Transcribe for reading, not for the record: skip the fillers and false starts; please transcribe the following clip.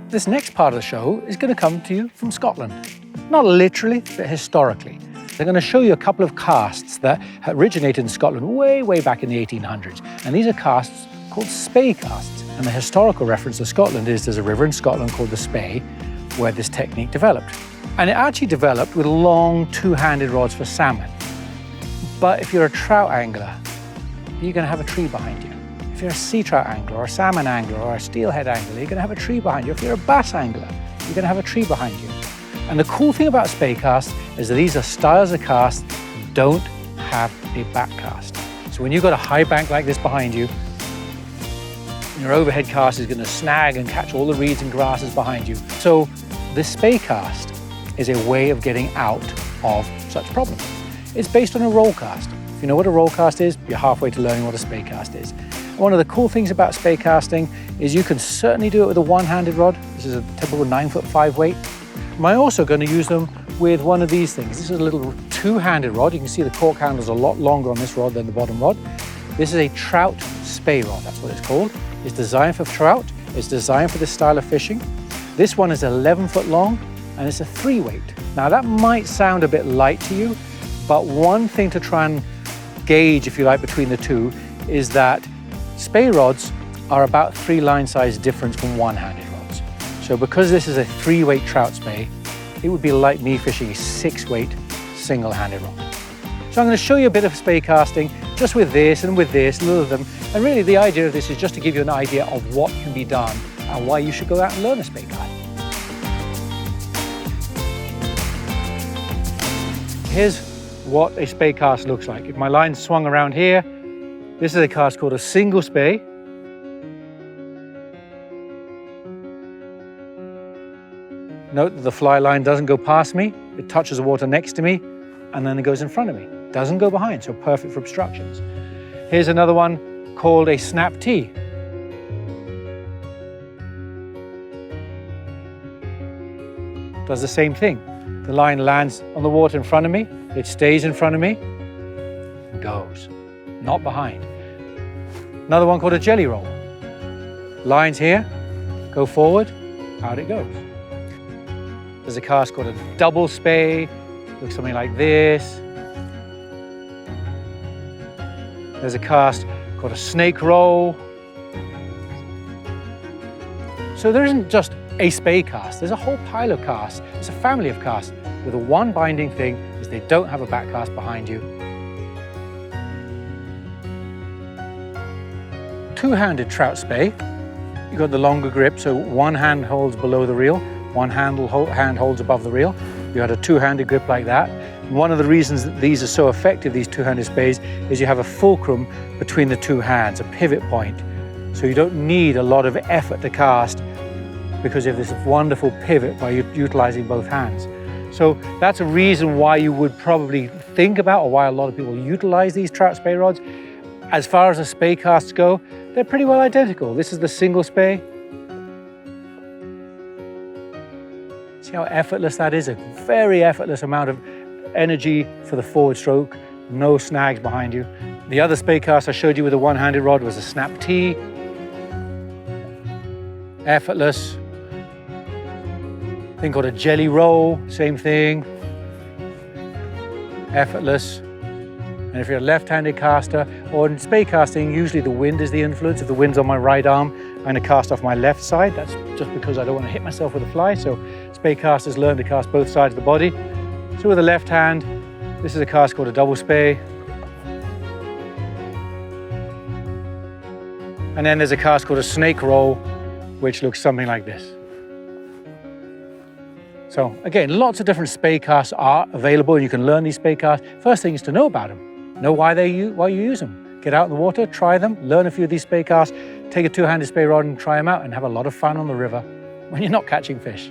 This next part of the show is going to come to you from Scotland. Not literally, but historically. They're going to show you a couple of casts that originated in Scotland way, way back in the 1800s. And these are casts called Spey Casts. And the historical reference to Scotland is there's a river in Scotland called the Spey where this technique developed. And it actually developed with long two-handed rods for salmon. But if you're a trout angler, you're going to have a tree behind you. If you're a sea trout angler or a salmon angler or a steelhead angler, you're going to have a tree behind you. If you're a bass angler, you're going to have a tree behind you. And the cool thing about Spey casts is that these are styles of casts that don't have a back cast. So when you've got a high bank like this behind you, your overhead cast is going to snag and catch all the reeds and grasses behind you. So the Spey cast is a way of getting out of such problems. It's based on a roll cast. If you know what a roll cast is, you're halfway to learning what a Spey cast is. One of the cool things about Spey casting is you can certainly do it with a one-handed rod. This is a typical 9'5" weight. I'm also going to use them with one of these things. This is a little two-handed rod. You can see the cork handle is a lot longer on this rod than the bottom rod. This is a trout Spey rod, that's what it's called. It's designed for trout. It's designed for this style of fishing. This one is 11 foot long and it's a 3-weight. Now that might sound a bit light to you, but one thing to try and gauge, if you like, between the two is that Spey rods are about 3 line size difference from one-handed rods. So because this is a 3-weight trout Spey, it would be like me fishing a 6-weight single-handed rod. So I'm going to show you a bit of Spey casting just with this, a little of them. And really the idea of this is just to give you an idea of what can be done and why you should go out and learn a Spey cast. Here's what a Spey cast looks like. If my line swung around here, this is a cast called a single Spey. Note that the fly line doesn't go past me, it touches the water next to me, and then it goes in front of me. Doesn't go behind, so perfect for obstructions. Here's another one called a snap T. Does the same thing. The line lands on the water in front of me, it stays in front of me, and goes, not behind. Another one called a jelly roll. Lines here, go forward, out it goes. There's a cast called a double Spey, looks something like this. There's a cast called a snake roll. So there isn't just a Spey cast, there's a whole pile of casts. It's a family of casts with the one binding thing is they don't have a back cast behind you. Two-handed trout Spey. You've got the longer grip, so one hand holds below the reel, one hand holds above the reel. You had a two-handed grip like that. And one of the reasons that these are so effective, these two-handed Speys, is you have a fulcrum between the two hands, a pivot point. So you don't need a lot of effort to cast because you have this wonderful pivot by utilizing both hands. So that's a reason why you would probably think about, or why a lot of people utilize these trout Spey rods. As far as the Spey casts go, they're pretty well identical. This is the single Spey. See how effortless that is? A very effortless amount of energy for the forward stroke, no snags behind you. The other Spey cast I showed you with a one-handed rod was a snap T. Effortless. Thing called a jelly roll, same thing. Effortless. And if you're a left-handed caster, or in Spey casting, usually the wind is the influence. If the wind's on my right arm, I'm going to cast off my left side. That's just because I don't want to hit myself with a fly. So Spey casters learn to cast both sides of the body. So with the left hand, this is a cast called a double Spey. And then there's a cast called a snake roll, which looks something like this. So again, lots of different Spey casts are available and you can learn these Spey casts. First thing is to know about them. Know why you use them. Get out in the water, try them, learn a few of these Spey casts, take a two-handed Spey rod and try them out and have a lot of fun on the river when you're not catching fish.